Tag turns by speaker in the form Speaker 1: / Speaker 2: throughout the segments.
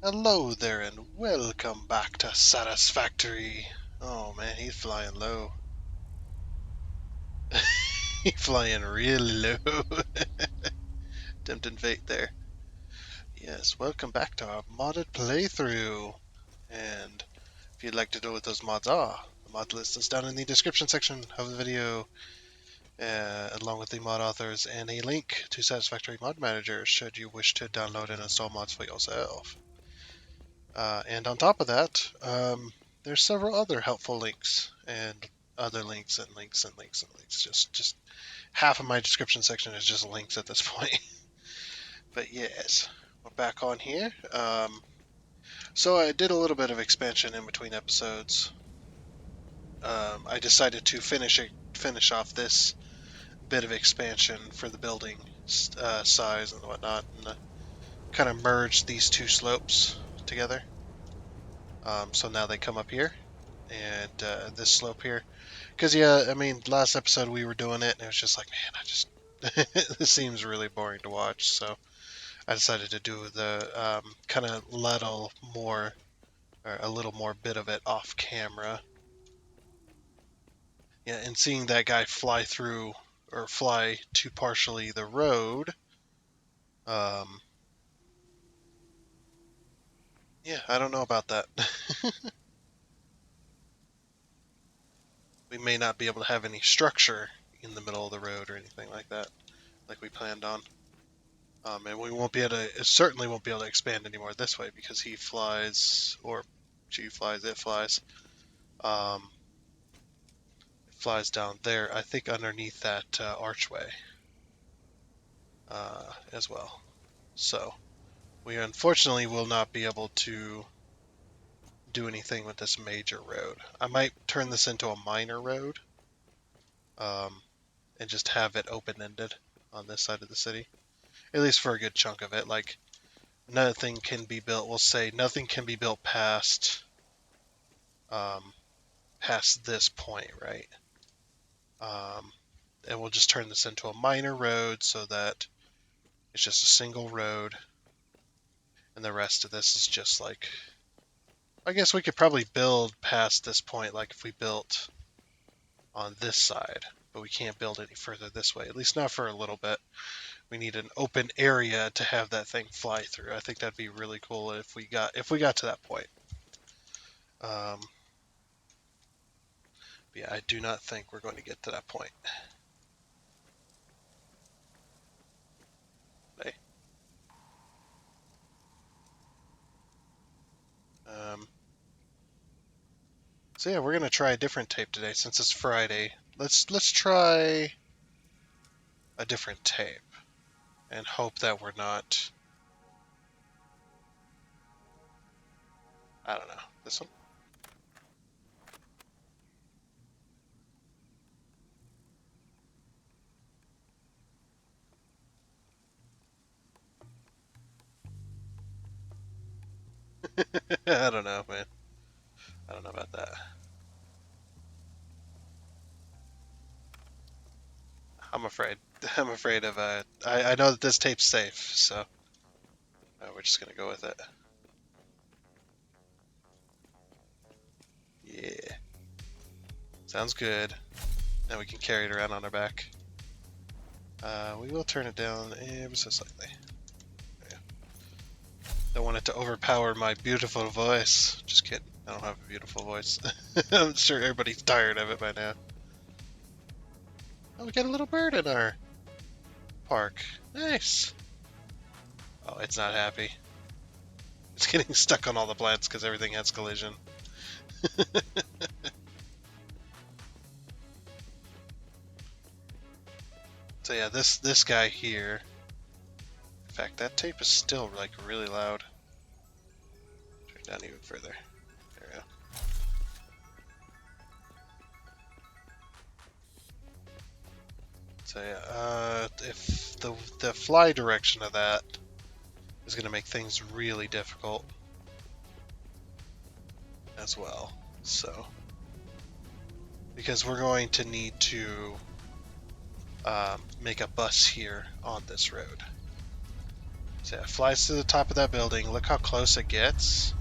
Speaker 1: Hello there and welcome back to Satisfactory. Oh man, he's flying low. He's flying really low. Tempting fate there. Yes, welcome back to our modded playthrough. And if you'd like to know what those mods are, the mod list is down in the description section of the video, along with the mod authors and a link to Satisfactory Mod Manager should you wish to download and install mods for yourself. And on top of that, there's several other helpful links and other links and links and links and links. Just half of my description section is just links at this point. But yes, we're back on here. So I did a little bit of expansion in between episodes. I decided to finish off this bit of expansion for the building size and whatnot, and kind of merge these two slopes together. So now they come up here, and this slope here. Because yeah, I mean, last episode we were doing it, and it was just like, man, I just this seems really boring to watch. So I decided to do the kind of a little more bit of it off camera. Yeah, and seeing that guy fly through or fly to partially the road. Um, yeah, I don't know about that. We may not be able to have any structure in the middle of the road or anything like that, like we planned on. And we won't be able to, it certainly won't be able to expand anymore this way because he flies, or she flies, it flies. Um, it flies down there, I think underneath that archway as well. So we unfortunately will not be able to do anything with this major road. I might turn this into a minor road um, and just have it open-ended on this side of the city, at least for a good chunk of it. Like, nothing can be built, we'll say nothing can be built um, past this point, right? Um, and we'll just turn this into a minor road so that it's just a single road, and the rest of this is just like, I guess we could probably build past this point, like if we built on this side, but we can't build any further this way, at least not for a little bit. We need an open area to have that thing fly through. I think that'd be really cool if we got to that point. Yeah, I do not think we're going to get to that point. Hey. Um, so yeah, we're gonna try a different tape today since it's Friday. Let's try a different tape and hope that we're not. I don't know. This one. I don't know, man. I don't know about that. I'm afraid. I'm afraid of. I know that this tape's safe, so we're just gonna go with it. Yeah. Sounds good. Now we can carry it around on our back. We will turn it down ever so slightly. Yeah. Don't want it to overpower my beautiful voice. Just kidding. I don't have a beautiful voice. I'm sure everybody's tired of it by now. Oh, we got a little bird in our park. Nice. Oh, it's not happy. It's getting stuck on all the plants because everything has collision. So yeah, this guy here. In fact, that tape is still like really loud. Turn it down even further. There we go. So yeah, if the fly direction of that is going to make things really difficult as well. So because we're going to need to make a bus here on this road. So yeah, it flies to the top of that building. Look how close it gets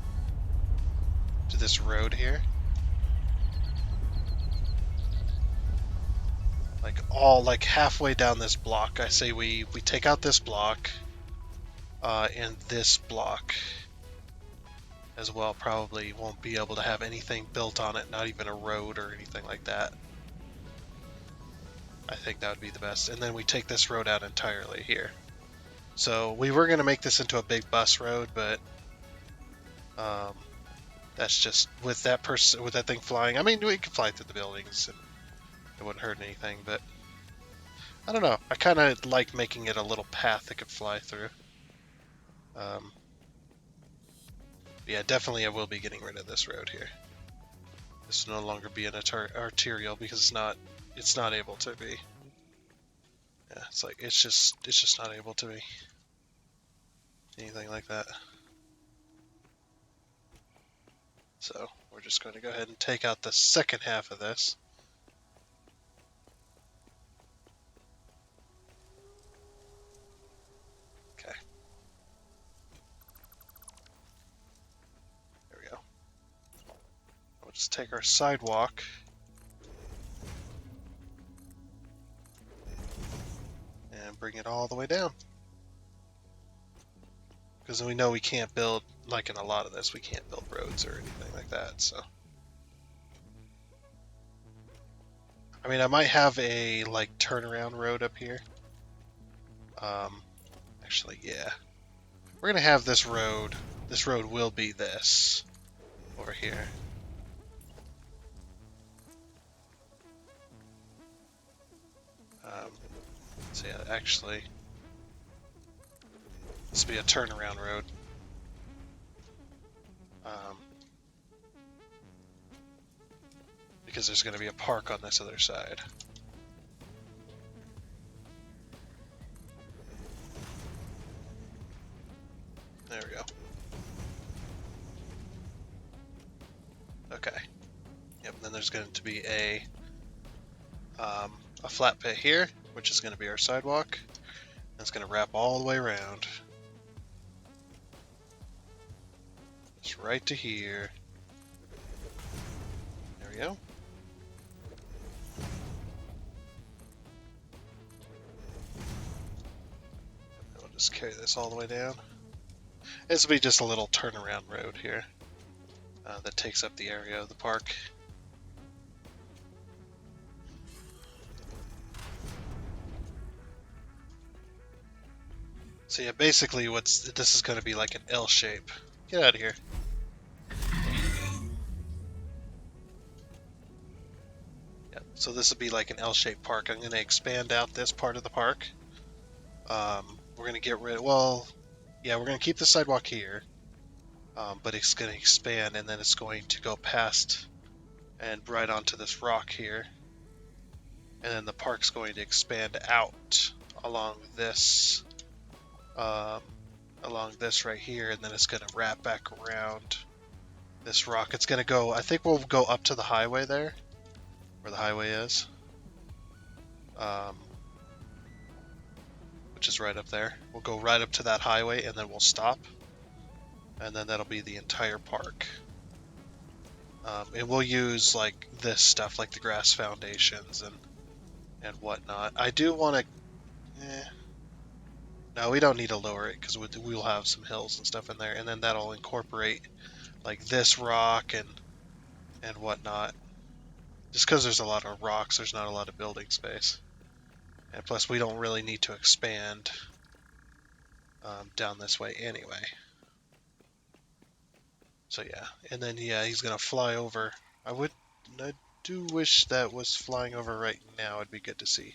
Speaker 1: to this road here. Like halfway down this block. I say we take out this block and this block as well. Probably won't be able to have anything built on it, not even a road or anything like that. I think that would be the best. And then we take this road out entirely here. So we were going to make this into a big bus road, but that's just with that thing flying. I mean, we could fly through the buildings and it wouldn't hurt anything, but I don't know. I kind of like making it a little path it could fly through. Yeah, definitely I will be getting rid of this road here. This will no longer be an arterial because it's not able to be. Yeah, it's just not able to be anything like that. So we're just going to go ahead and take out the second half of this. Okay. There we go. We'll just take our sidewalk and bring it all the way down. Because we know we can't build, like in a lot of this, we can't build roads or anything like that, so. I mean, I might have a, like, turnaround road up here. Actually, yeah. We're gonna have this road. This road will be this over here. So yeah, actually, this will be a turnaround road. Because there's going to be a park on this other side. There we go. Okay. Yep, and then there's going to be a flat pit here, which is going to be our sidewalk. And it's going to wrap all the way around. Just right to here. There we go. And we'll just carry this all the way down. This will be just a little turnaround road here that takes up the area of the park. So yeah, basically this is going to be like an L shape. Get out of here. Yeah, so this will be like an L-shaped park. I'm going to expand out this part of the park. We're going to get rid of, well, yeah, we're going to keep the sidewalk here. But it's going to expand and then it's going to go past and right onto this rock here. And then the park's going to expand out along this right here, and then it's going to wrap back around this rock. It's going to go, I think we'll go up to the highway there, where the highway is, which is right up there. We'll go right up to that highway and then we'll stop, and then that'll be the entire park. And we'll use like this stuff, like the grass foundations and whatnot. I do want to. No, we don't need to lower it because we'll have some hills and stuff in there, and then that'll incorporate like this rock and whatnot. Just because there's a lot of rocks, there's not a lot of building space, and plus we don't really need to expand down this way anyway. So yeah, and then yeah, he's gonna fly over. I do wish that was flying over right now. It'd be good to see.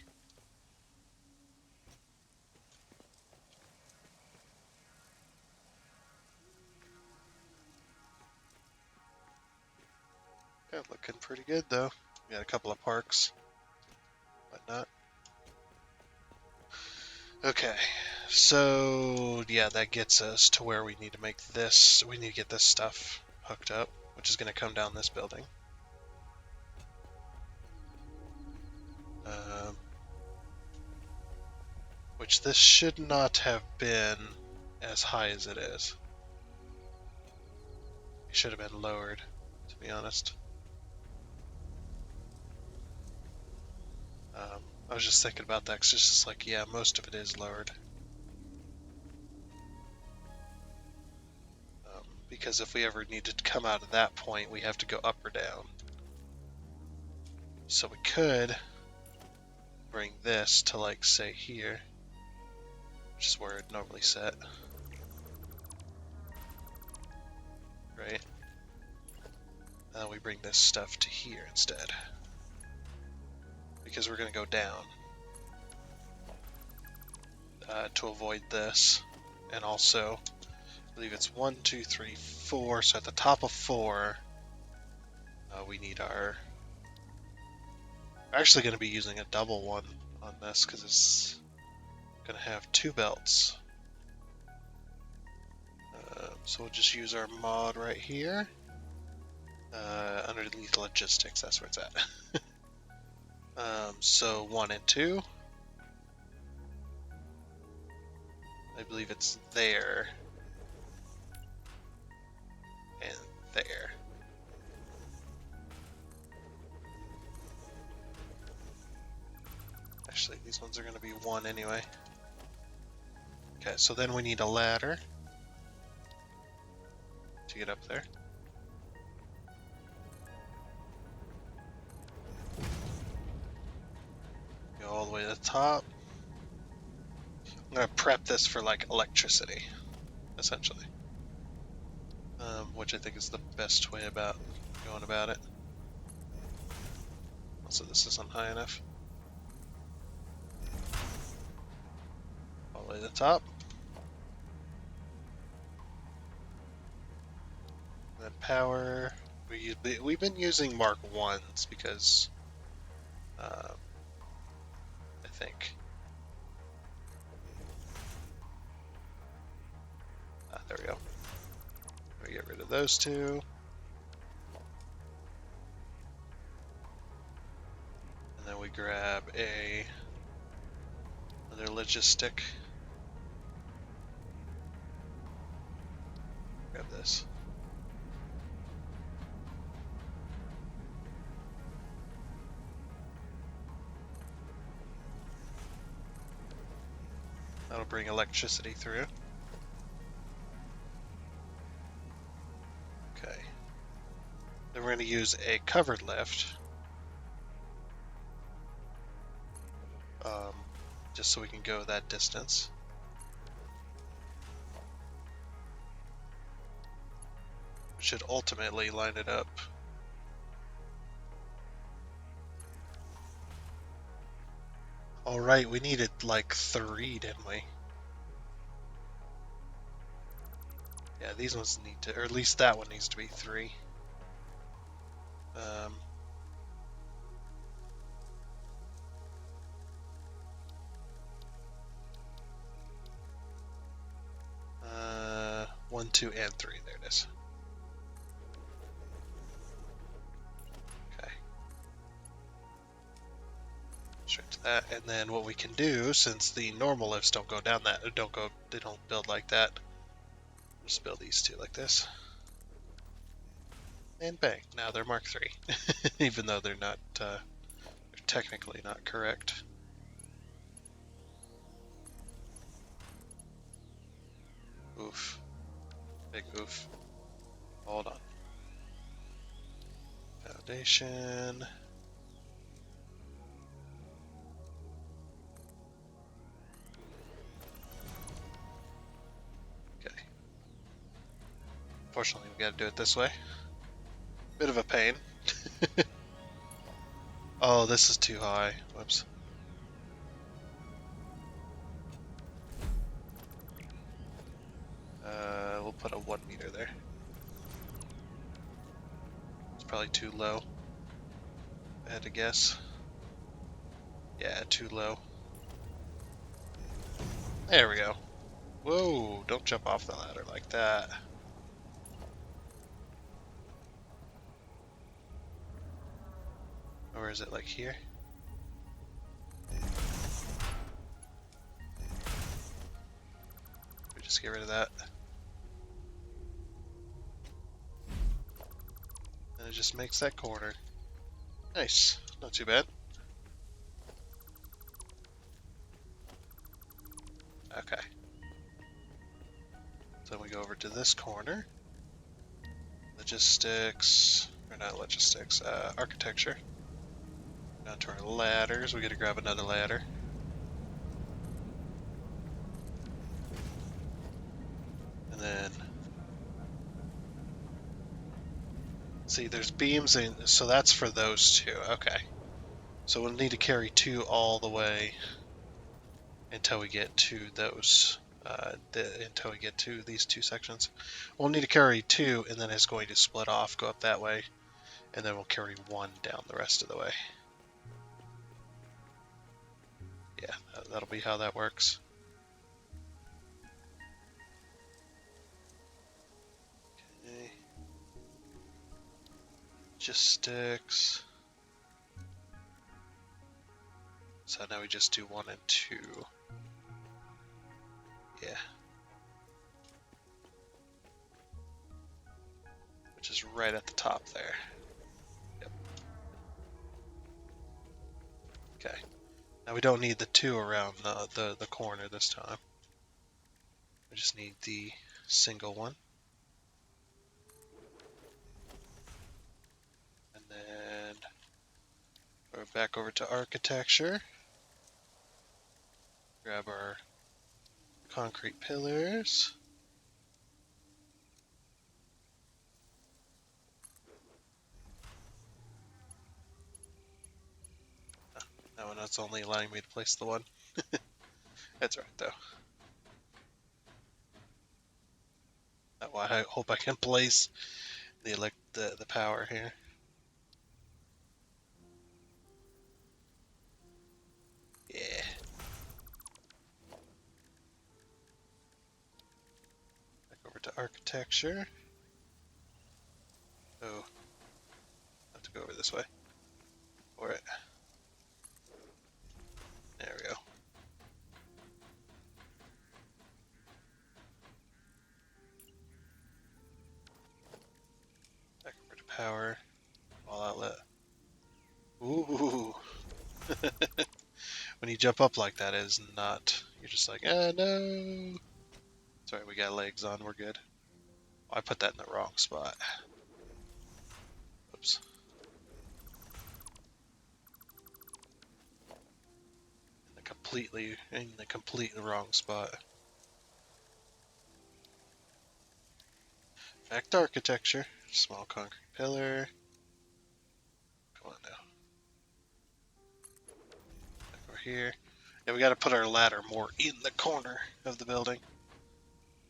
Speaker 1: Yeah, looking pretty good though. We got a couple of parks, whatnot. Okay, so yeah, that gets us to where we need to make this. We need to get this stuff hooked up, which is going to come down this building. Which this should not have been as high as it is. It should have been lowered, to be honest. I was just thinking about that because it's just like, yeah, most of it is lowered. Because if we ever need to come out of that point, we have to go up or down. So we could bring this to, like, say here, which is where it normally set. Right? And then we bring this stuff to here instead. Because we're going to go down to avoid this. And also, I believe it's 1, 2, 3, 4. So at the top of 4, we need our... We're actually going to be using a double one on this because it's going to have 2 belts. So we'll just use our mod right here. Underneath logistics, that's where it's at. So 1 and 2. I believe it's there. And there. Actually, these ones are going to be 1 anyway. Okay, so then we need a ladder to get up there. Go all the way to the top. I'm going to prep this for, like, electricity, essentially. Which I think is the best way about going about it. Also, this isn't high enough. All the way to the top. And then power. We've been using Mark 1s because I think. There we go. We get rid of those 2. And then we grab another logistic. Grab this. That'll bring electricity through. Okay. Then we're going to use a covered lift. Just so we can go that distance. We should ultimately line it up. Alright, we needed like 3, didn't we? Yeah, these ones need to, or at least that one needs to be 3. One, 2, and 3. There it is. Okay. Straight to that, and then what we can do, since the normal lifts don't go down that, they don't build like that. Just build these 2 like this. And bang, now they're Mark 3. Even though they're not, they're technically not correct. Oof. Big oof. Hold on. Foundation. Okay. Fortunately, we gotta do it this way. Bit of a pain. Oh, this is too high. Whoops. We'll put a 1 meter there. It's probably too low. I had to guess. Yeah, too low. There we go. Whoa, don't jump off the ladder like that. Or is it like here? We just Let's get rid of that. And it just makes that corner. Nice. Not too bad. Okay. So then we go over to this corner. Logistics, or not logistics, architecture. Down to our ladders. We gotta grab another ladder. And then, see, there's beams, so that's for those two. Okay. So we'll need to carry 2 all the way until we get to those, until we get to these 2 sections. We'll need to carry 2, and then it's going to split off, go up that way, and then we'll carry 1 down the rest of the way. Yeah, that'll be how that works. Okay. Logistics. So now we just do 1 and 2. Yeah. Which is right at the top there. Yep. Okay. Now we don't need the 2 around the corner this time. We just need the single one. And then we're back over to architecture. Grab our concrete pillars. That one, that's only allowing me to place the one. That's right, though. Oh, I hope I can place the power here. Yeah. Back over to architecture. Oh, I have to go over this way. Alright. There we go. Back over to power. Wall outlet. Ooh. When you jump up like that, it is not. You're just like, ah, no. Sorry, we got legs on. We're good. Oh, I put that in the wrong spot. Oops. In the completely wrong spot. Back to architecture. Small concrete pillar. Come on now. Back over here. Yeah, we got to put our ladder more in the corner of the building.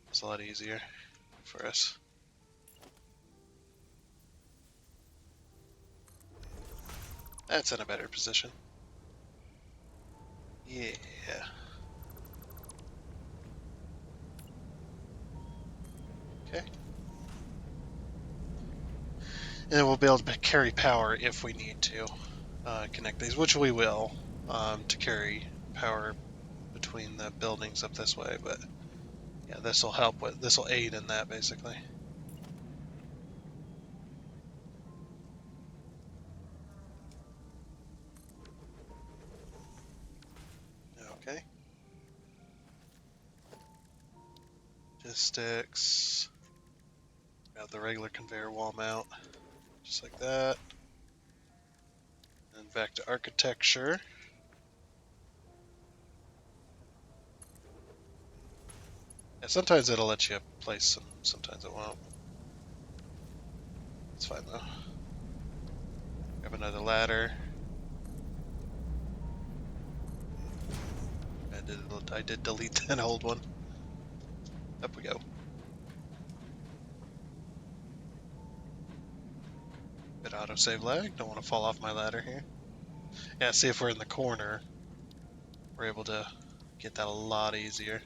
Speaker 1: It's a lot easier for us. That's in a better position. Yeah. Okay. And then we'll be able to carry power if we need to connect these, which we will, to carry power between the buildings up this way. But yeah, this will aid in that basically. Okay. Logistics. Got the regular conveyor wall mount, just like that. And back to architecture. Yeah, sometimes it'll let you place them, sometimes it won't. It's fine though. Grab another ladder. I did delete that old one. Up we go. Bit autosave lag. Don't want to fall off my ladder here. Yeah, see if we're in the corner, we're able to get that a lot easier.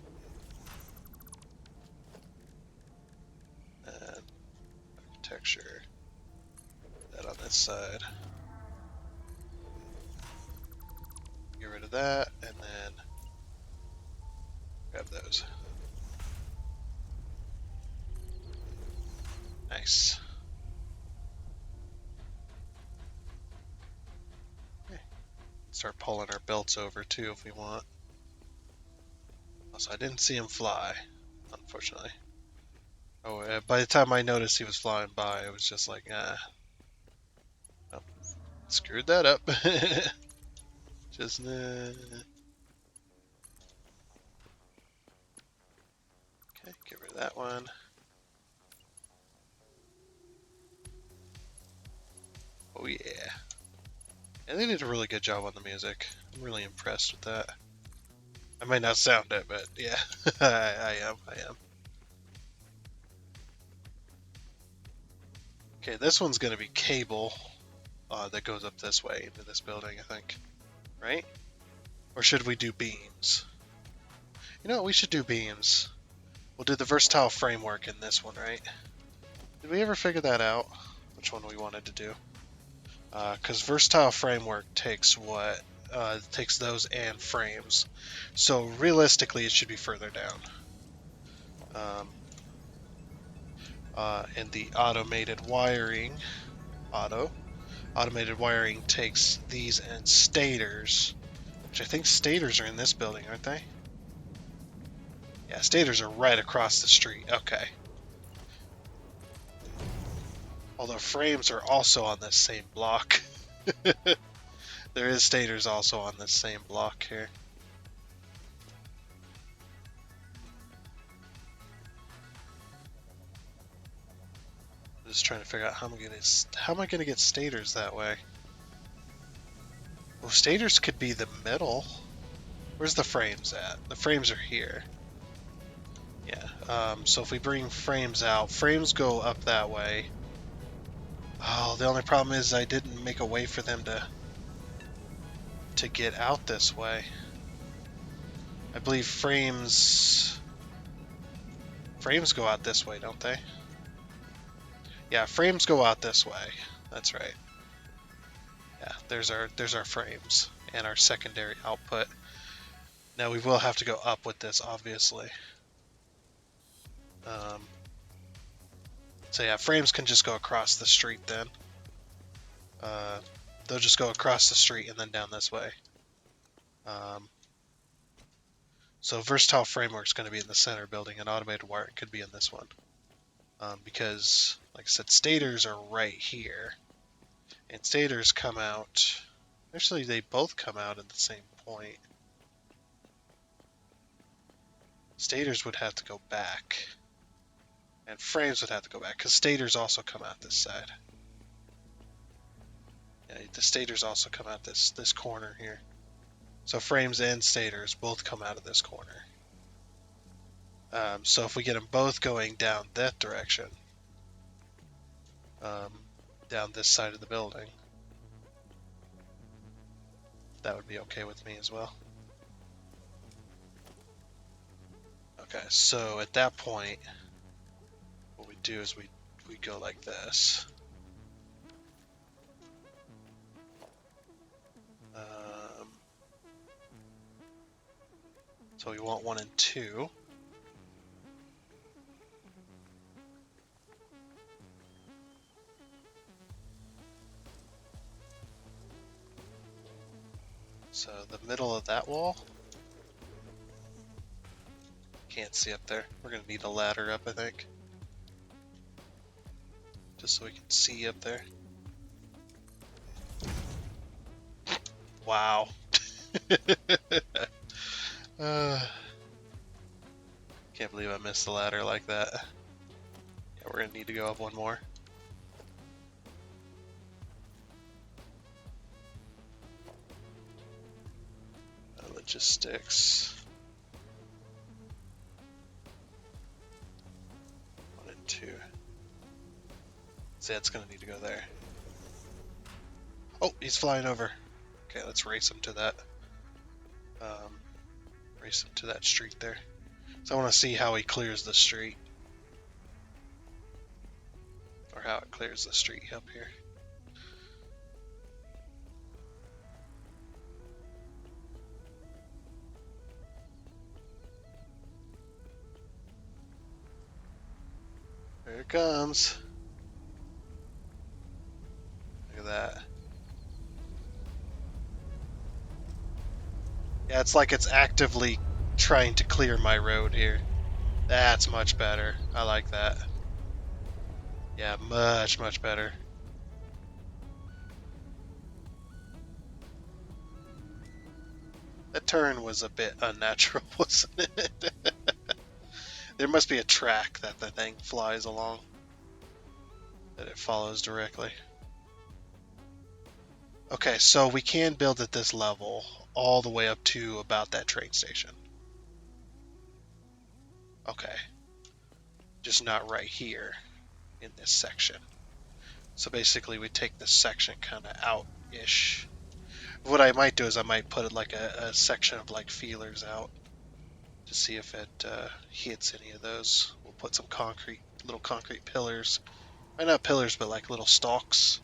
Speaker 1: And architecture. That on this side. Get rid of that, and then grab those. Nice. Okay. Start pulling our belts over too if we want. Also, I didn't see him fly, unfortunately. Oh, by the time I noticed he was flying by, it was just like, oh, screwed that up. Just, okay, get rid of that one. Oh yeah. And they did a really good job on the music. I'm really impressed with that. I might not sound it, but yeah, I am. Okay, this one's gonna be cable that goes up this way into this building, I think. Right? Or should we do beams? You know what, we should do beams. We'll do the versatile framework in this one, right? Did we ever figure that out? Which one we wanted to do? Because versatile framework takes what? Takes those and frames. So realistically, it should be further down. And the automated wiring, automated wiring takes these and stators, which I think stators are in this building, aren't they? Yeah, stators are right across the street. Okay. Although frames are also on this same block. There is stators also on this same block here. I'm just trying to figure out how am I gonna get stators that way. Well, stators could be the middle. Where's the frames at? The frames are here. Yeah. So if we bring frames out, frames go up that way. Oh, the only problem is I didn't make a way for them to get out this way. I believe frames go out this way, don't they? Yeah, frames go out this way. That's right. Yeah, there's our frames and our secondary output. Now we will have to go up with this, obviously. So yeah, frames can just go across the street then. They'll just go across the street and then down this way. So versatile framework is going to be in the center building, and automated wiring could be in this one. Because, like I said, stators are right here. And stators come out... Actually, they both come out at the same point. Stators would have to go back. And frames would have to go back, because stators also come out this side. Yeah, the stators also come out this corner here. So frames and stators both come out of this corner. So if we get them both going down that direction, down this side of the building, that would be okay with me as well. Okay, so at that point, what we do is we go like this. So we want 1 and 2. So the middle of that wall. Can't see up there. We're going to need a ladder up, I think. Just so we can see up there. Wow. Can't believe I missed the ladder like that. Yeah, we're going to need to go up one more. Logistics. 1 and 2. So that's going to need to go there. Oh, he's flying over. Okay, let's race him to that. Race him to that street there. So I want to see how he clears the street. Or how it clears the street up here. There it comes. that. Yeah, it's like it's actively trying to clear my road here. That's much better. I like that. Yeah, much, much better. That turn was a bit unnatural, wasn't it? There must be a track that the thing flies along, that it follows directly. Okay, so we can build at this level all the way up to about that train station. Okay, just not right here in this section. So basically we take this section kind of out-ish. What I might do is I might put it like a section of like feelers out to see if it hits any of those. We'll put some little concrete pillars. Not pillars, but like little stalks.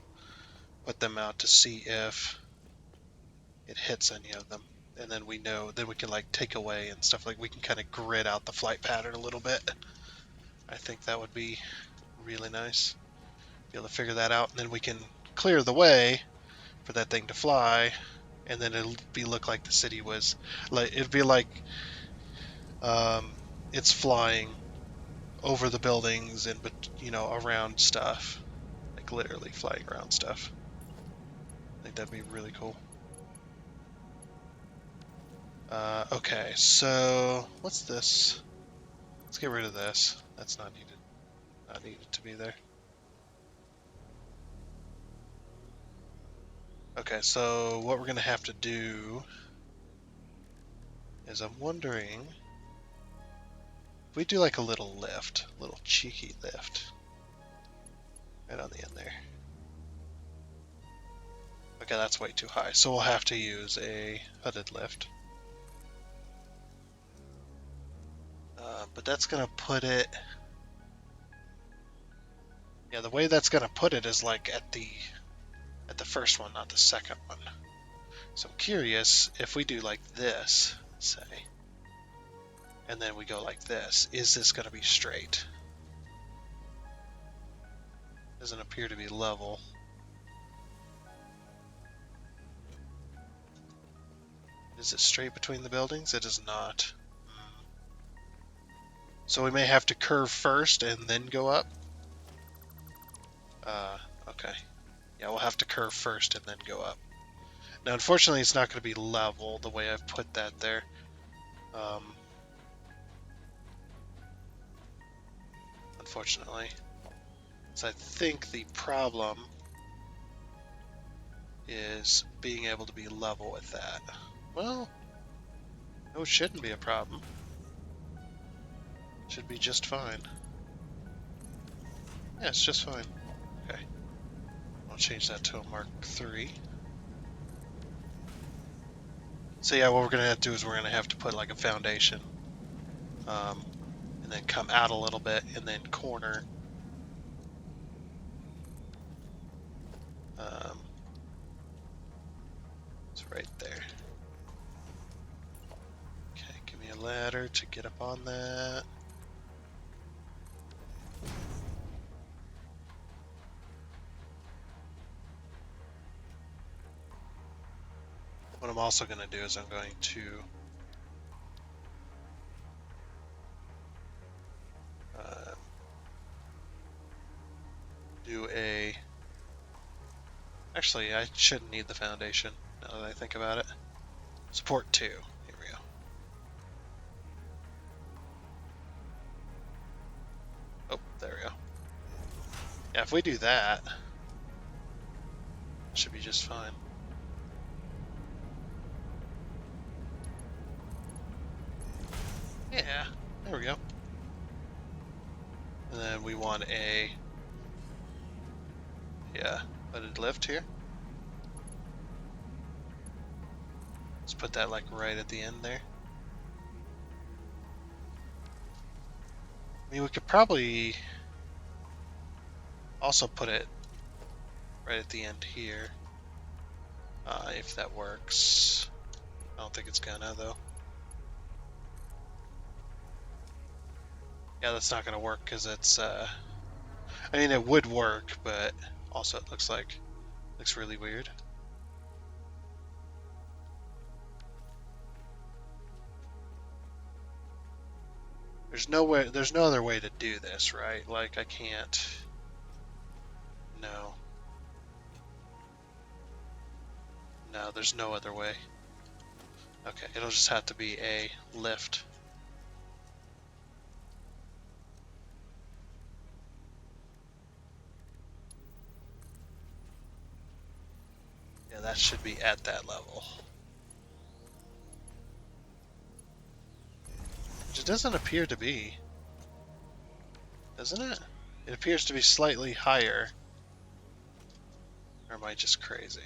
Speaker 1: Put them out to see if it hits any of them. And then we know, then we can like take away and stuff, like we can kind of grid out the flight pattern a little bit. I think that would be really nice. Be able to figure that out, and then we can clear the way for that thing to fly, and then it'll look like the city was, like it'd be like um, it's flying over the buildings and around stuff, like literally flying around stuff. I think that'd be really cool. Okay, so what's this? Let's get rid of this. That's not needed. Not needed to be there. Okay, so what we're gonna have to do is I'm wondering if we do like a little lift, a little cheeky lift, right on the end there. Okay, that's way too high, so we'll have to use a hooded lift. But that's gonna put it. Yeah, the way that's gonna put it is like at the first one, not the second one. So I'm curious if we do like this, say, and then we go like this. Is this gonna be straight? Doesn't appear to be level. Is it straight between the buildings? It is not. So we may have to curve first and then go up. Okay. Yeah, we'll have to curve first and then go up. Now, unfortunately, it's not going to be level the way I've put that there. Unfortunately. So I think the problem is being able to be level with that. Well, no, it shouldn't be a problem. Should be just fine. Yeah, it's just fine. Okay. I'll change that to a Mark III. So yeah, what we're going to have to do is we're going to have to put like a foundation. And then come out a little bit and then corner. It's right there. Okay, give me a ladder to get up on that. What I'm also going to do is I'm going to do a... Actually, I shouldn't need the foundation now that I think about it. Support 2. Here we go. Oh, there we go. Yeah, if we do that, it should be just fine. Yeah, there we go. And then we want a hooded lift here. Let's put that like right at the end there. I mean, we could probably also put it right at the end here, if that works. I don't think it's gonna though. Yeah, that's not gonna work because it's I mean, it would work, but also it looks like Looks really weird. There's no other way to do this, right? Like I can't. No. No, there's no other way. Okay, it'll just have to be a lift. Yeah, that should be at that level. Which it doesn't appear to be. Doesn't it? It appears to be slightly higher. Or am I just crazy?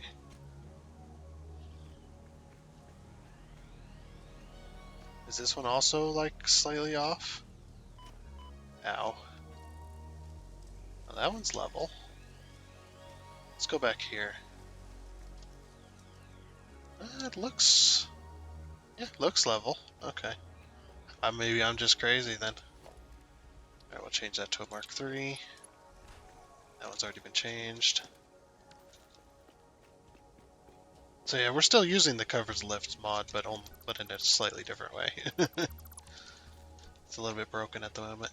Speaker 1: Is this one also, like, slightly off? Ow. Well, that one's level. Let's go back here. It looks... Yeah, it looks level. Okay. Maybe I'm just crazy then. Alright, we'll change that to a Mark III. That one's already been changed. So yeah, we're still using the covers lifts mod, but in a slightly different way. It's a little bit broken at the moment.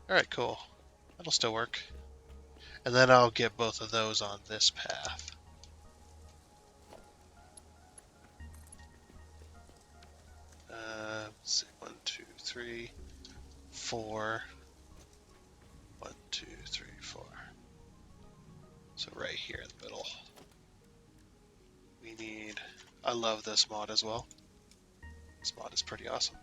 Speaker 1: Alright, cool. That'll still work. And then I'll get both of those on this path. Let's see, 1, 2, 3, 4. 1, 2, 3, 4. So right here in the middle. We need... I love this mod as well. This mod is pretty awesome.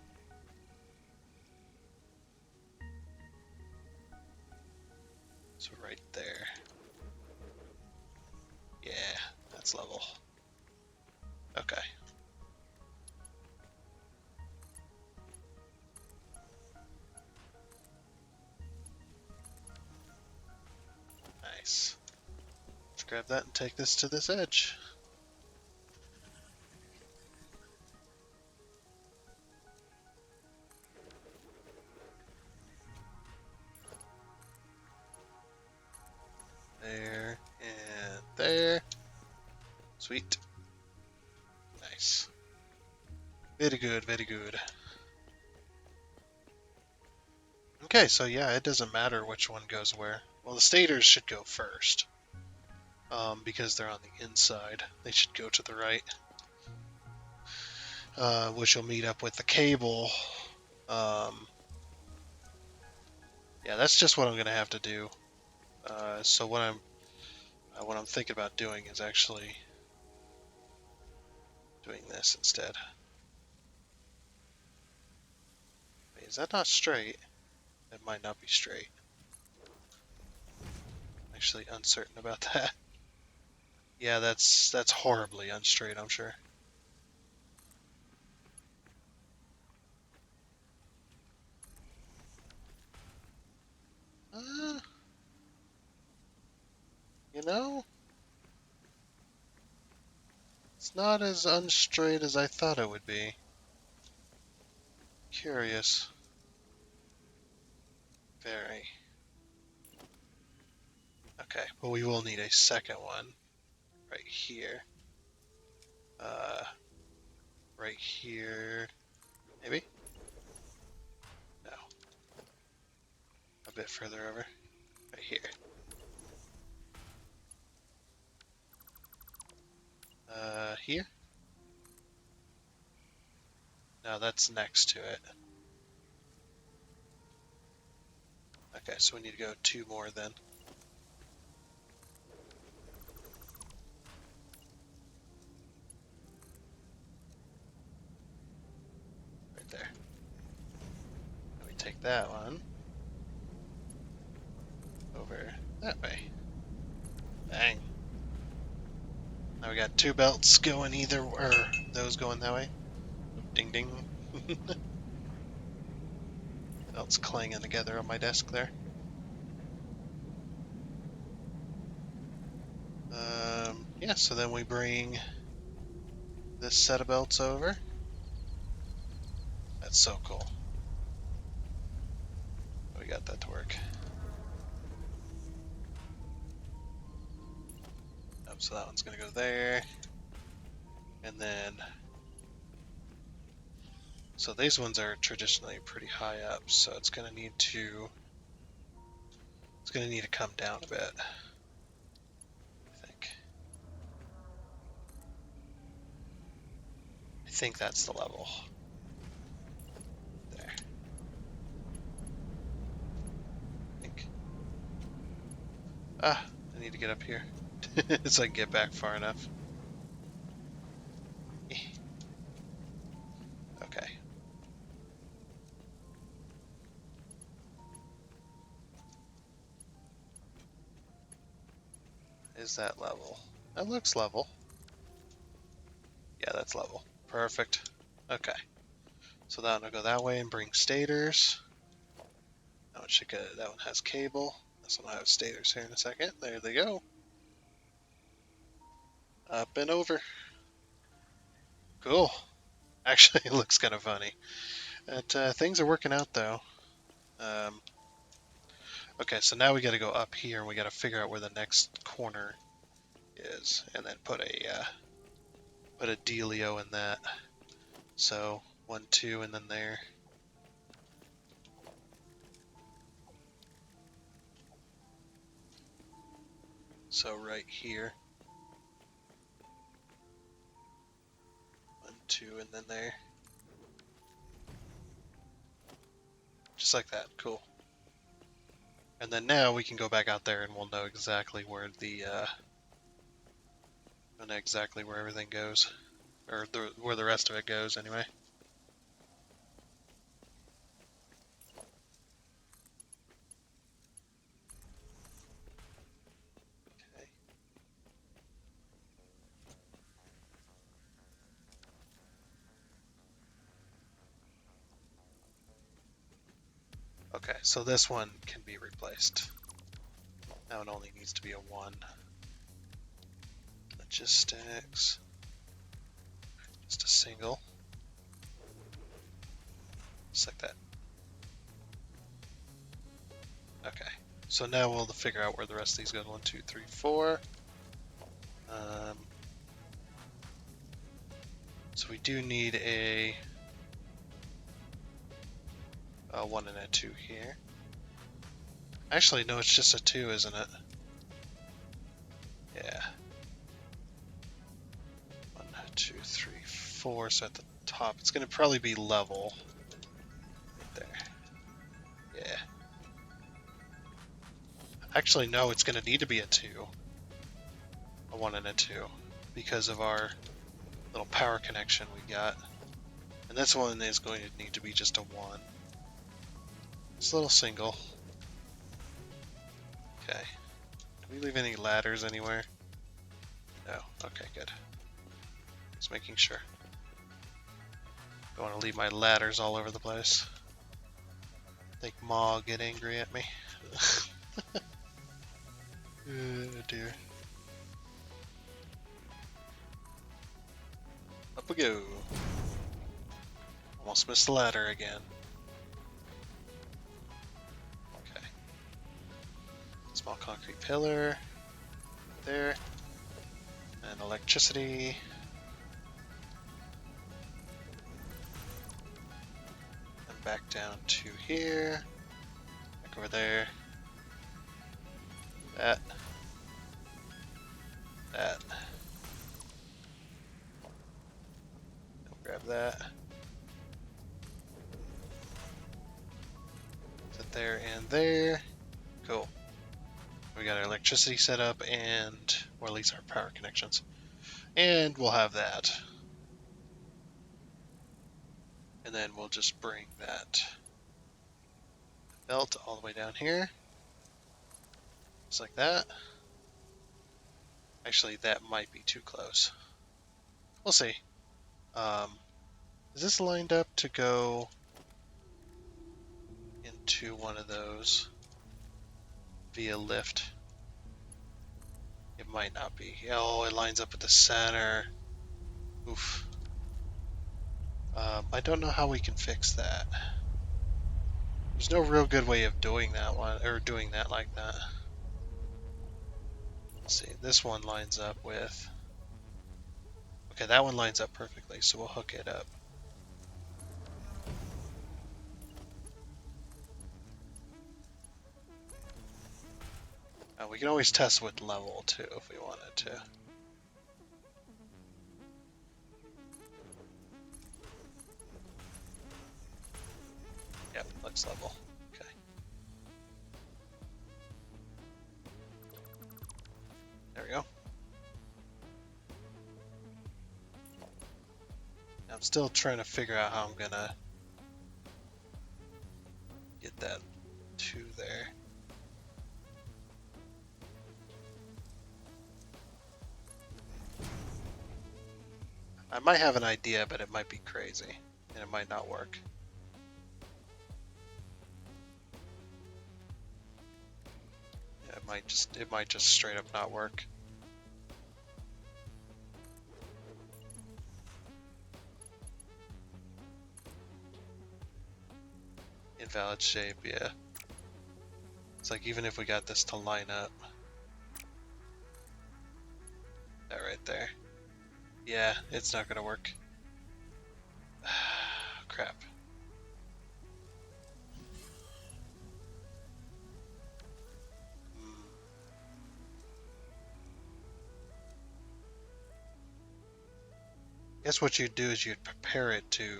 Speaker 1: So right there. Yeah, that's level. Okay. Nice. Let's grab that and take this to this edge. There and there. Sweet. Nice. Very good, very good. Okay, so yeah, it doesn't matter which one goes where. Well, the stators should go first. Because they're on the inside. They should go to the right. Which will meet up with the cable. Yeah, that's just what I'm going to have to do. So what I'm thinking about doing is actually doing this instead. Wait, is that not straight? It might not be straight. I'm actually uncertain about that. Yeah, that's horribly unstraight, I'm sure. You know, it's not as unstraight as I thought it would be. Curious. Very. Okay, but we will need a second one right here. Right here. Maybe? No. A bit further over. Right here. Here? No, that's next to it. Okay, so we need to go 2 more then. Right there. And we take that one over that way. Bang. Now we got 2 belts going either, or those going that way. Ding ding. Belts clanging together on my desk there. Yeah, so then we bring this set of belts over. That's so cool. We got that to work. So that one's going to go there. And then, so these ones are traditionally pretty high up, so it's going to need to come down a bit, I think. I think that's the level. There. I think. Ah, I need to get up here so I can get back far enough. Okay. Is that level? That looks level. Yeah, that's level. Perfect. Okay. So that one will go that way and bring stators. That one should get, that one has cable. This one will have stators here in a second. There they go. Up and over. Cool. Actually, it looks kind of funny. Things are working out though. Okay, so now we got to go up here and we got to figure out where the next corner is, and then put a dealio in that. So 1, 2, and then there. So right here. 1, 2, and then there. Just like that. Cool. And then now we can go back out there and we'll know exactly where everything goes, or where the rest of it goes anyway. Okay. Okay, so this one can be replaced. Now it only needs to be a 1. Logistics. Just a single. Just like that. Okay. So now we'll figure out where the rest of these go. 1, 2, 3, 4. So we do need a 1 and a 2 here. Actually, no, it's just a 2, isn't it? Yeah. 1, 2, 3, 4. So at the top, it's going to probably be level. Right there. Yeah. Actually, no, it's going to need to be a 2. A 1 and a 2. Because of our little power connection we got. And this one is going to need to be just a 1. It's a little single. Okay. Did we leave any ladders anywhere? No. Okay, good. Just making sure. Don't want to leave my ladders all over the place. I think Ma will get angry at me. Oh dear. Up we go. Almost missed the ladder again. Okay. Small concrete pillar. There. And electricity. And back down to here. Back over there. That. That. Grab that. Sit there and there. Cool. We got our electricity set up and, or at least our power connections. And we'll have that. And then we'll just bring that belt all the way down here. Just like that. Actually, that might be too close. We'll see. Is this lined up to go into one of those via lift? It might not be. Oh, it lines up at the center. Oof. I don't know how we can fix that. There's no real good way of doing that one, or doing that like that. Let's see, this one lines up with... Okay, that one lines up perfectly, so we'll hook it up. We can always test with level too if we wanted to. Yep, looks level. Okay. There we go. I'm still trying to figure out how I'm gonna get that 2 there. I might have an idea, but it might be crazy, and it might not work. Yeah, it might just straight up not work. Invalid shape, yeah. It's like even if we got this to line up, that right there. Yeah, it's not gonna work. Crap. Guess what you'd do is you'd prepare it to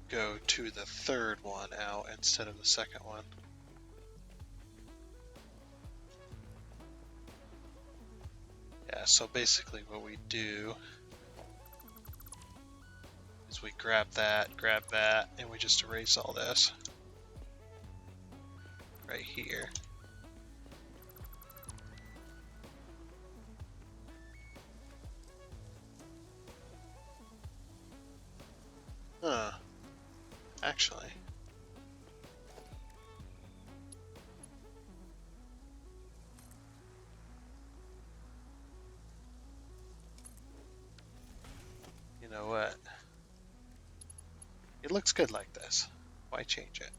Speaker 1: go to the 3rd one out instead of the 2nd one. Yeah, so basically what we do is we grab that, and we just erase all this right here. Huh. Actually. You know what? It looks good like this. Why change it?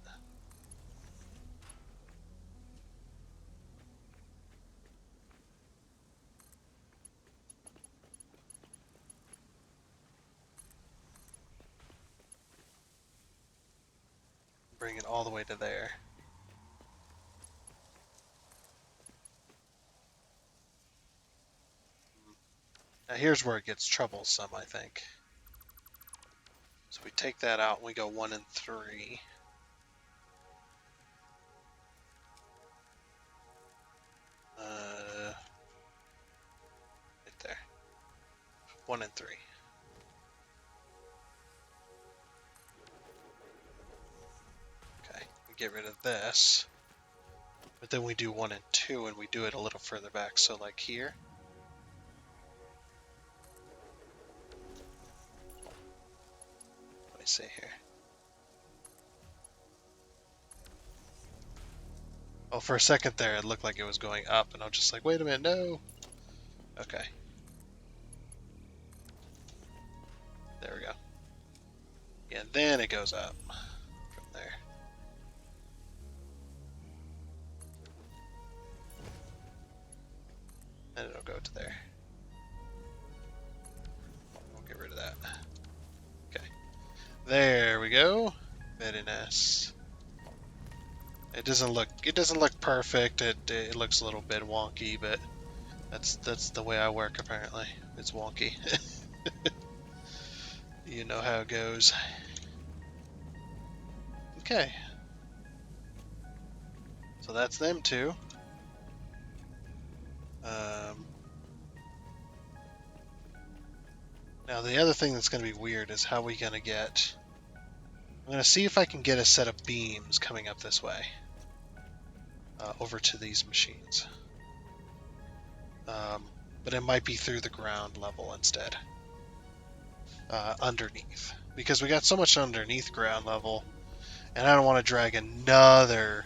Speaker 1: Bring it all the way to there. Now here's where it gets troublesome, I think. So we take that out and we go 1 and 3. Right there. 1 and 3. Okay, we get rid of this. But then we do 1 and 2 and we do it a little further back. So like here. What do I say here? Oh, for a second there, it looked like it was going up, and I'm just like, wait a minute, no. Okay. There we go. Yeah, and then it goes up from there. And it'll go to there. We'll get rid of that. Okay. There we go. Very nice. It doesn't look perfect. It looks a little bit wonky, but that's the way I work apparently. It's wonky. You know how it goes. Okay. So that's them two. Now the other thing that's going to be weird is how we going to get... I'm going to see if I can get a set of beams coming up this way. Over to these machines. But it might be through the ground level instead. Underneath. Because we got so much underneath ground level, and I don't want to drag another,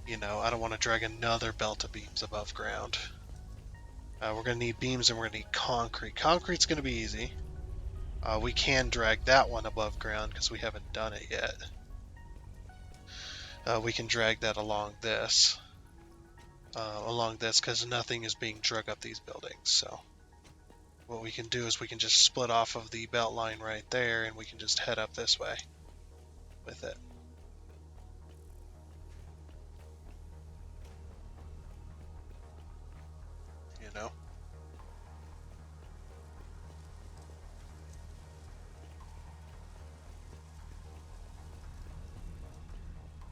Speaker 1: I don't want to drag another belt of beams above ground. We're going to need beams and we're going to need concrete. Concrete's going to be easy. We can drag that one above ground because we haven't done it yet. We can drag that along this. along this because nothing is being drug up these buildings. So what we can do is we can just split off of the belt line right there, and we can just head up this way with it. You know?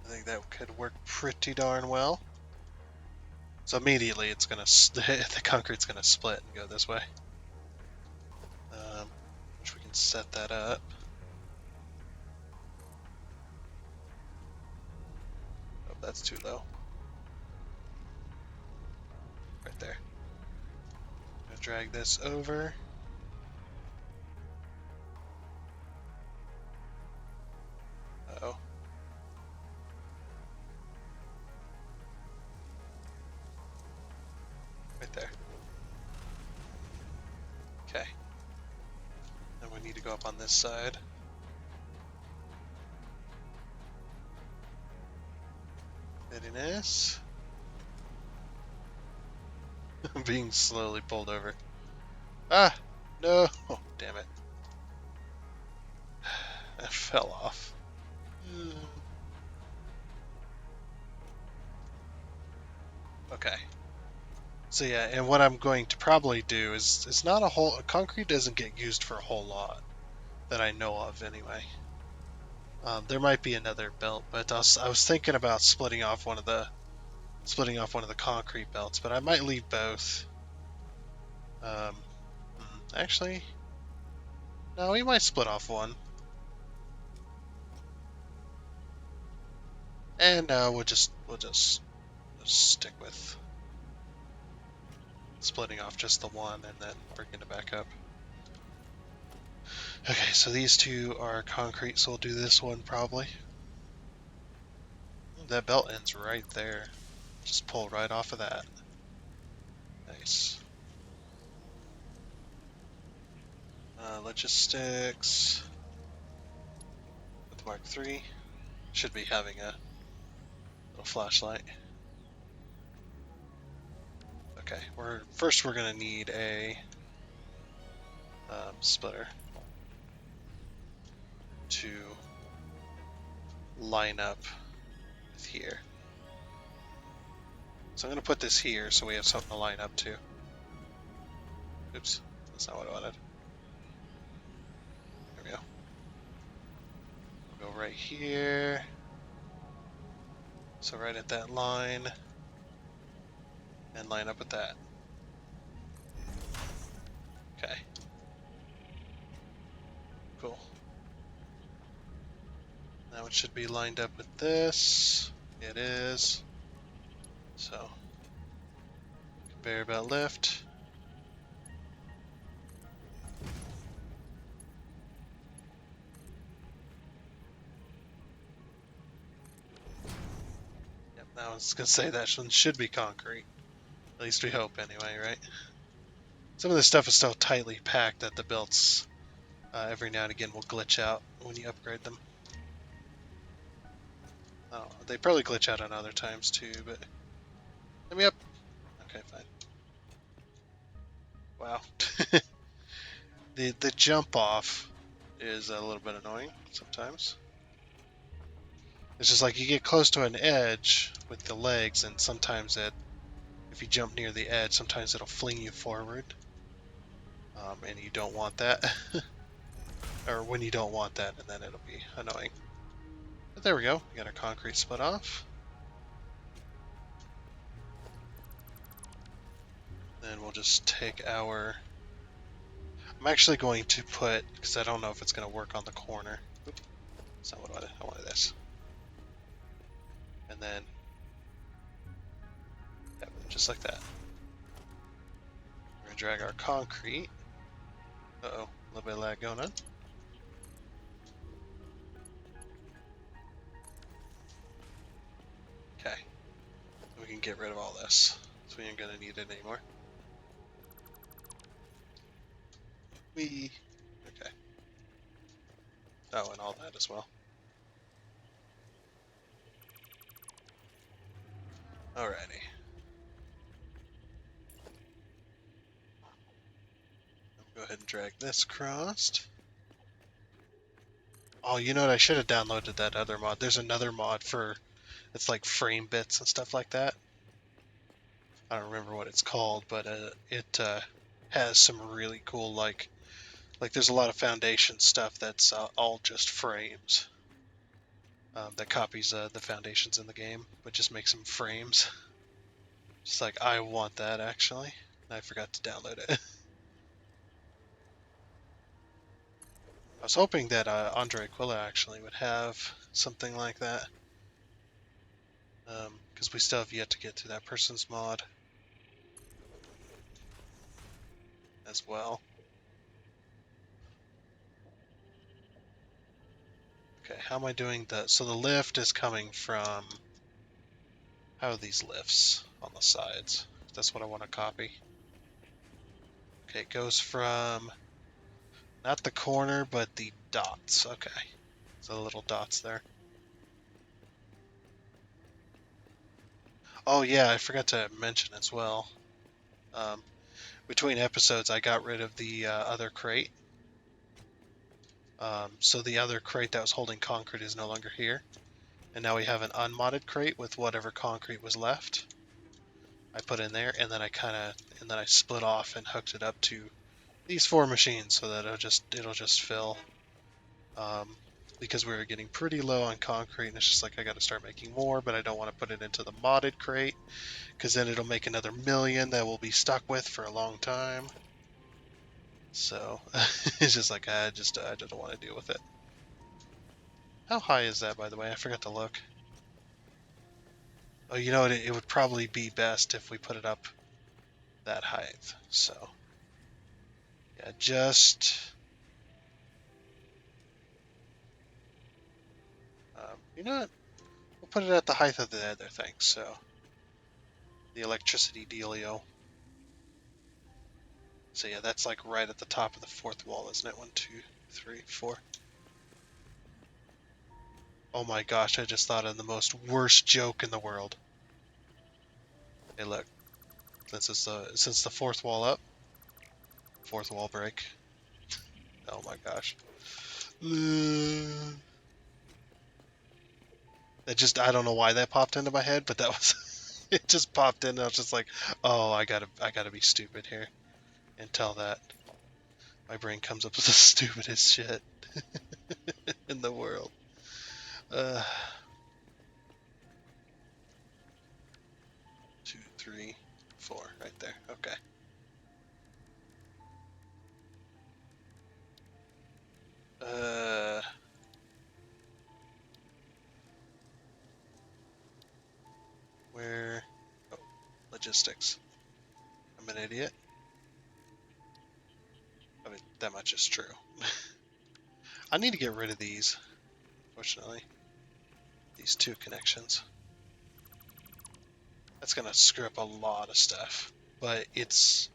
Speaker 1: I think that could work pretty darn well. So immediately it's gonna the concrete's gonna split and go this way. Which we can set that up. Oh, that's too low. Right there. I'm gonna drag this over. Uh-oh. Right there. Okay. Then we need to go up on this side. Readiness. I'm being slowly pulled over. Ah! No! Oh, damn it. I fell off. Okay. So yeah, and what I'm going to probably do is it's not a whole concrete doesn't get used for a whole lot that I know of anyway. There might be another belt, but I was thinking about splitting off one of the concrete belts, but I might leave both. Actually, no, we might split off one. And no, we'll just stick with splitting off just the one and then bringing it back up. Okay, so these two are concrete, so we'll do this one probably. That belt ends right there. Just pull right off of that. Nice. Logistics with Mark III. Should be having a little flashlight. Okay, we're gonna need a splitter to line up with here. So I'm gonna put this here so we have something to line up to. Oops, that's not what I wanted. There we go. We'll go right here. So right at that line, and line up with that. Okay. Cool. Now it should be lined up with this. It is. So, conveyor belt lift. Yep, now I was gonna say that one should be concrete. At least we hope anyway, right? Some of this stuff is so tightly packed that the belts every now and again will glitch out when you upgrade them. Oh, they probably glitch out on other times too, but let me up. Okay, fine. Wow. the jump off is a little bit annoying sometimes. It's just like you get close to an edge with the legs, and sometimes if you jump near the edge, sometimes it'll fling you forward, and you don't want that. Or when you don't want that, and then it'll be annoying. But there we go. We got our concrete split off. Then we'll just take our... I'm actually going to put, because I don't know if it's going to work on the corner. Oops, that's not what I wanted. I wanted this. And then, yep, just like that. We're going to drag our concrete. Uh-oh, a little bit of lag going on. Okay, we can get rid of all this, so we ain't going to need it anymore. Okay. Oh, and all that as well. Alrighty. ahead and drag this across. Oh, you know what? I should have downloaded that other mod. There's another mod for, it's like frame bits and stuff like that. I don't remember what it's called, but it has some really cool, like there's a lot of foundation stuff that's all just frames. That copies the foundations in the game, but just makes them frames. Just like, I want that, actually. I forgot to download it. I was hoping that Andre Aquila actually would have something like that. Because we still have yet to get to that person's mod as well. Okay, how am I doing the... So the lift is coming from... How are these lifts on the sides? That's what I want to copy. Okay, it goes from... Not the corner, but the dots. Okay. So the little dots there. Oh yeah, I forgot to mention as well. Between episodes, I got rid of the other crate. So the other crate that was holding concrete is no longer here. And now we have an unmodded crate with whatever concrete was left. I put in there, and then I split off and hooked it up to these 4 machines so that it'll just fill. Because we were getting pretty low on concrete, and it's just like I got to start making more, but I don't want to put it into the modded crate because then it'll make another million that we'll be stuck with for a long time. So it's just like I don't want to deal with it. How high is that, by the way? I forgot to look. Oh, you know what? It would probably be best if we put it up that height. So yeah, just you know what? We'll put it at the height of the other thing. So the electricity dealio. So yeah, that's like right at the top of the 4th wall, isn't it? 1, 2, 3, 4. Oh my gosh, I just thought of the most worst joke in the world. Hey look, since the 4th wall up, 4th wall break. Oh my gosh. I don't know why that popped into my head, but that was, it just popped in and I was just like, oh, I gotta be stupid here. Until that, my brain comes up with the stupidest shit in the world. 2, 3, 4, right there. Okay. Where? Oh, logistics. I'm an idiot. I mean, that much is true. I need to get rid of these, fortunately. These 2 connections. That's gonna screw up a lot of stuff, but it's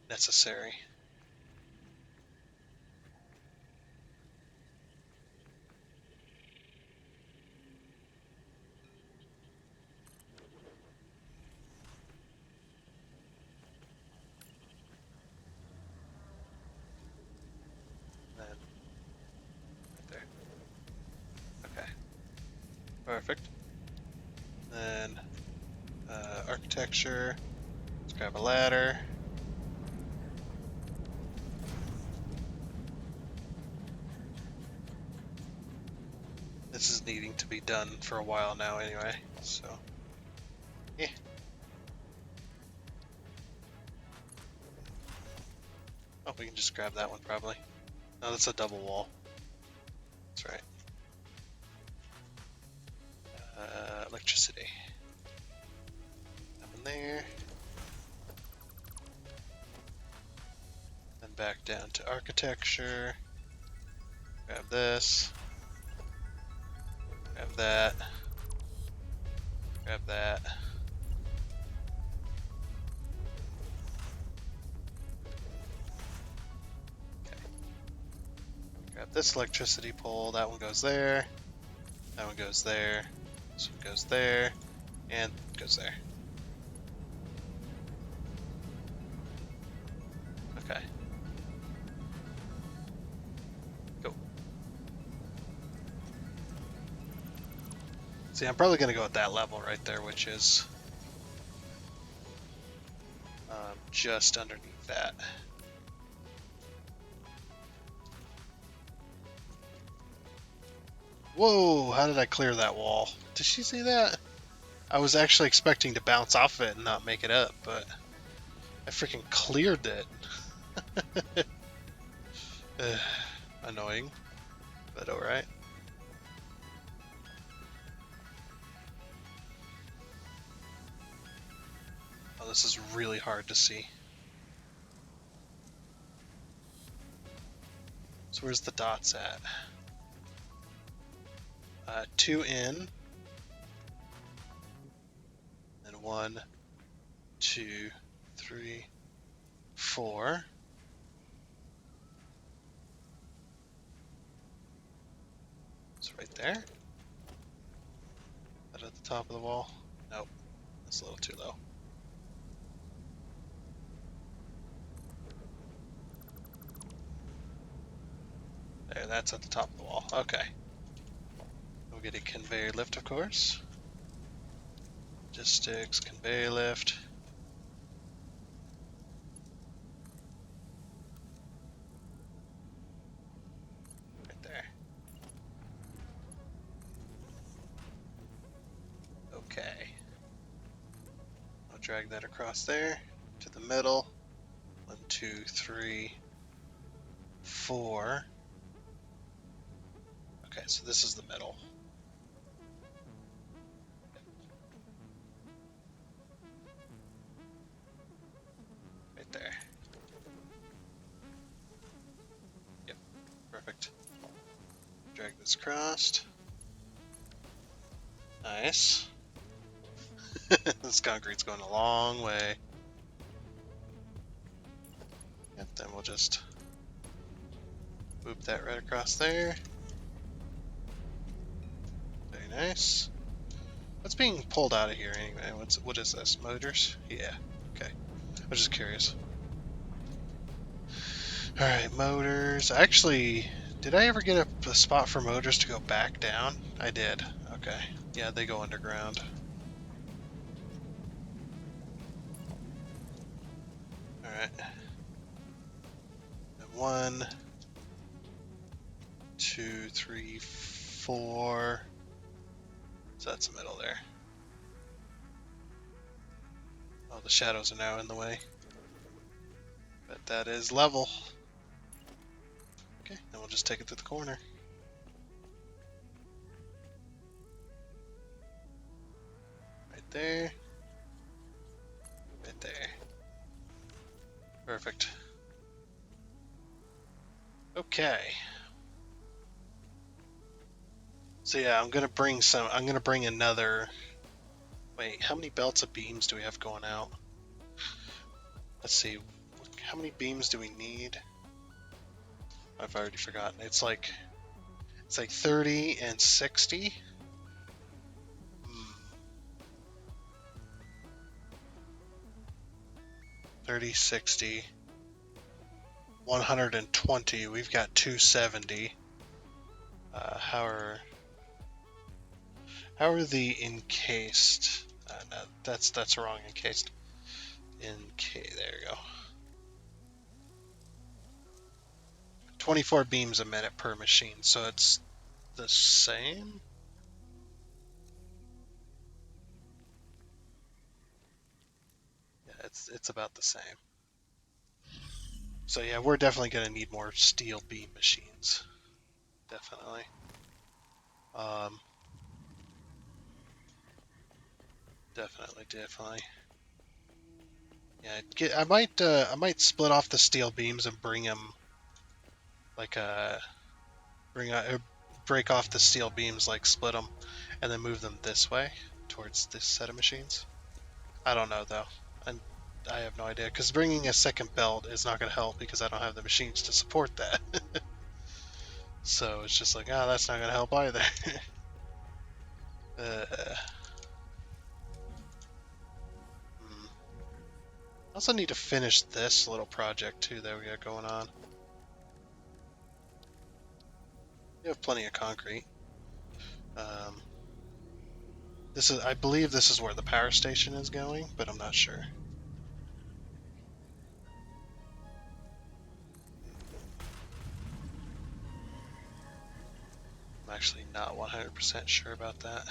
Speaker 1: necessary. And then, right there. Okay. Perfect. Then, architecture. Let's grab a ladder. This is needing to be done for a while now anyway, so. Yeah. Oh, we can just grab that one probably. No, that's a double wall. That's right. Electricity. Up in there. Then back down to architecture. Grab this. Grab that. Grab that. Okay. Grab this electricity pole. That one goes there. That one goes there. This one goes there. And goes there. Okay. See, I'm probably going to go at that level right there, which is just underneath that. Whoa, how did I clear that wall? Did she see that? I was actually expecting to bounce off of it and not make it up, but I freaking cleared it. Annoying, but alright. Oh, this is really hard to see. So where's the dots at? 2 in, and 1, 2, 3, 4. It's right there. That at the top of the wall? Nope, that's a little too low. There, that's at the top of the wall. Okay. We'll get a conveyor lift, of course. Logistics, conveyor lift. Right there. Okay. I'll drag that across there to the middle. 1, 2, 3, 4. Okay, so this is the middle. Right there. Yep, perfect. Drag this across. Nice. This concrete's going a long way. Yep, then we'll just boop that right across there. Very nice. What's being pulled out of here anyway? What is this? Motors? Yeah. Okay. I was just curious. Alright, motors. Actually, did I ever get a spot for motors to go back down? I did. Okay. Yeah, they go underground. Alright. 1, 2, 3, 4. So that's the middle there. Oh, the shadows are now in the way. But that is level. Okay, then we'll just take it to the corner. Right there. Right there. Perfect. Okay. So yeah, I'm gonna bring another. Wait, how many belts of beams do we have going out? Let's see. How many beams do we need? I've already forgotten. It's like 30 and 60. 30, 60. 120. We've got 270. How are the encased? No, that's wrong. Encased. There you go. 24 beams a minute per machine, so it's the same. Yeah, it's about the same. So yeah, we're definitely going to need more steel beam machines. Definitely. Definitely. Yeah, I might split off the steel beams and bring them like break off the steel beams, like split them, and then move them this way towards this set of machines. I don't know though, and I have no idea because bringing a second belt is not going to help because I don't have the machines to support that. So it's just like, oh, that's not going to help either. I also need to finish this little project too that we got going on. We have plenty of concrete. I believe this is where the power station is going, but I'm not sure. I'm actually not 100% sure about that.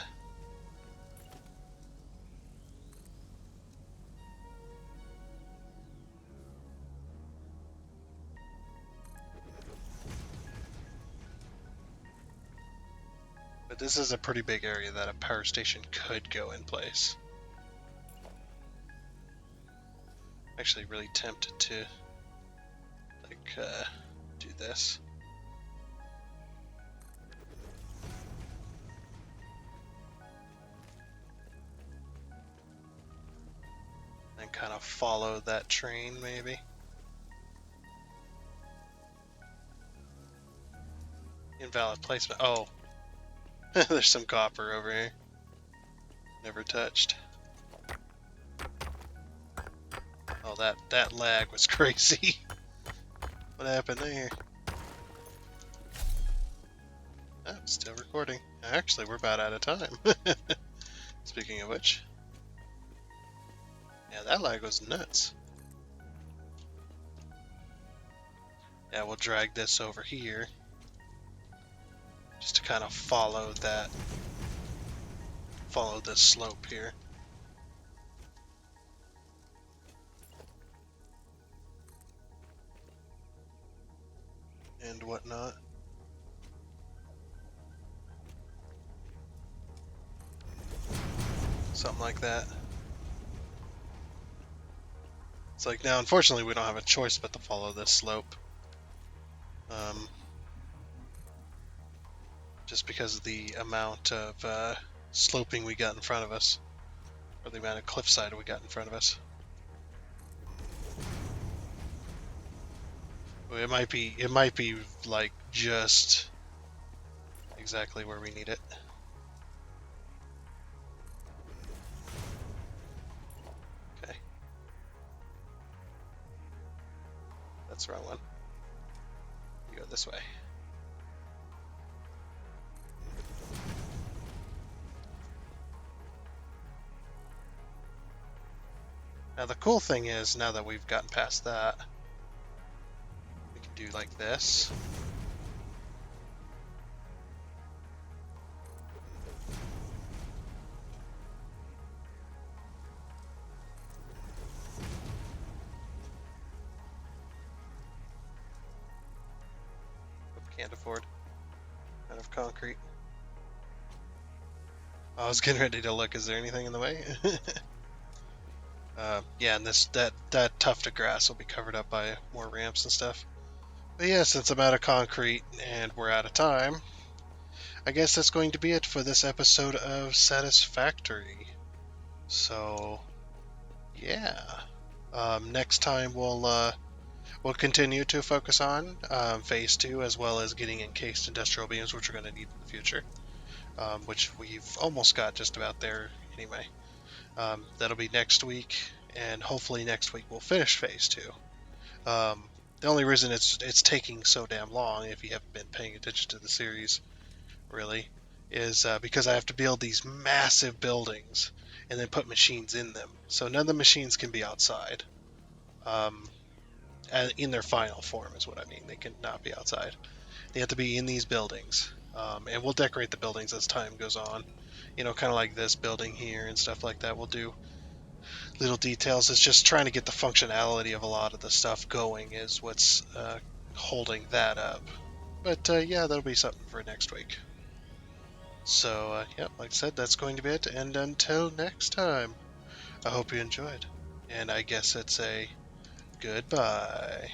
Speaker 1: But this is a pretty big area that a power station could go in place. I'm actually really tempted to do this. And kind of follow that train, maybe. Invalid placement. Oh, there's some copper over here. Never touched. Oh, that lag was crazy. What happened there? Oh, still recording. Actually, we're about out of time. Speaking of which. Yeah, that lag was nuts. Yeah, we'll drag this over here. Just to kind of follow this slope here. And whatnot. Something like that. It's like, now unfortunately we don't have a choice but to follow this slope. Just because of the amount of sloping we got in front of us. Or the amount of cliffside we got in front of us. It might be like just exactly where we need it. Okay. That's the wrong one. We go this way. Now the cool thing is, now that we've gotten past that, we can do like this. Can't afford. Out of concrete. I was getting ready to look, is there anything in the way? Yeah, and that tuft of grass will be covered up by more ramps and stuff. But yeah, since I'm out of concrete and we're out of time, I guess that's going to be it for this episode of Satisfactory. So, yeah. Next time we'll continue to focus on Phase 2, as well as getting encased industrial beams, which we're going to need in the future, which we've almost got just about there anyway. That'll be next week, and hopefully next week we'll finish Phase 2. The only reason it's taking so damn long, if you haven't been paying attention to the series, really, is because I have to build these massive buildings and then put machines in them. So none of the machines can be outside. In their final form is what I mean. They cannot be outside. They have to be in these buildings. And we'll decorate the buildings as time goes on. You know, kind of like this building here and stuff like that. We'll do little details. It's just trying to get the functionality of a lot of the stuff going is what's holding that up. But yeah, that'll be something for next week. So, yeah, like I said, that's going to be it. And until next time, I hope you enjoyed. And I guess it's a goodbye.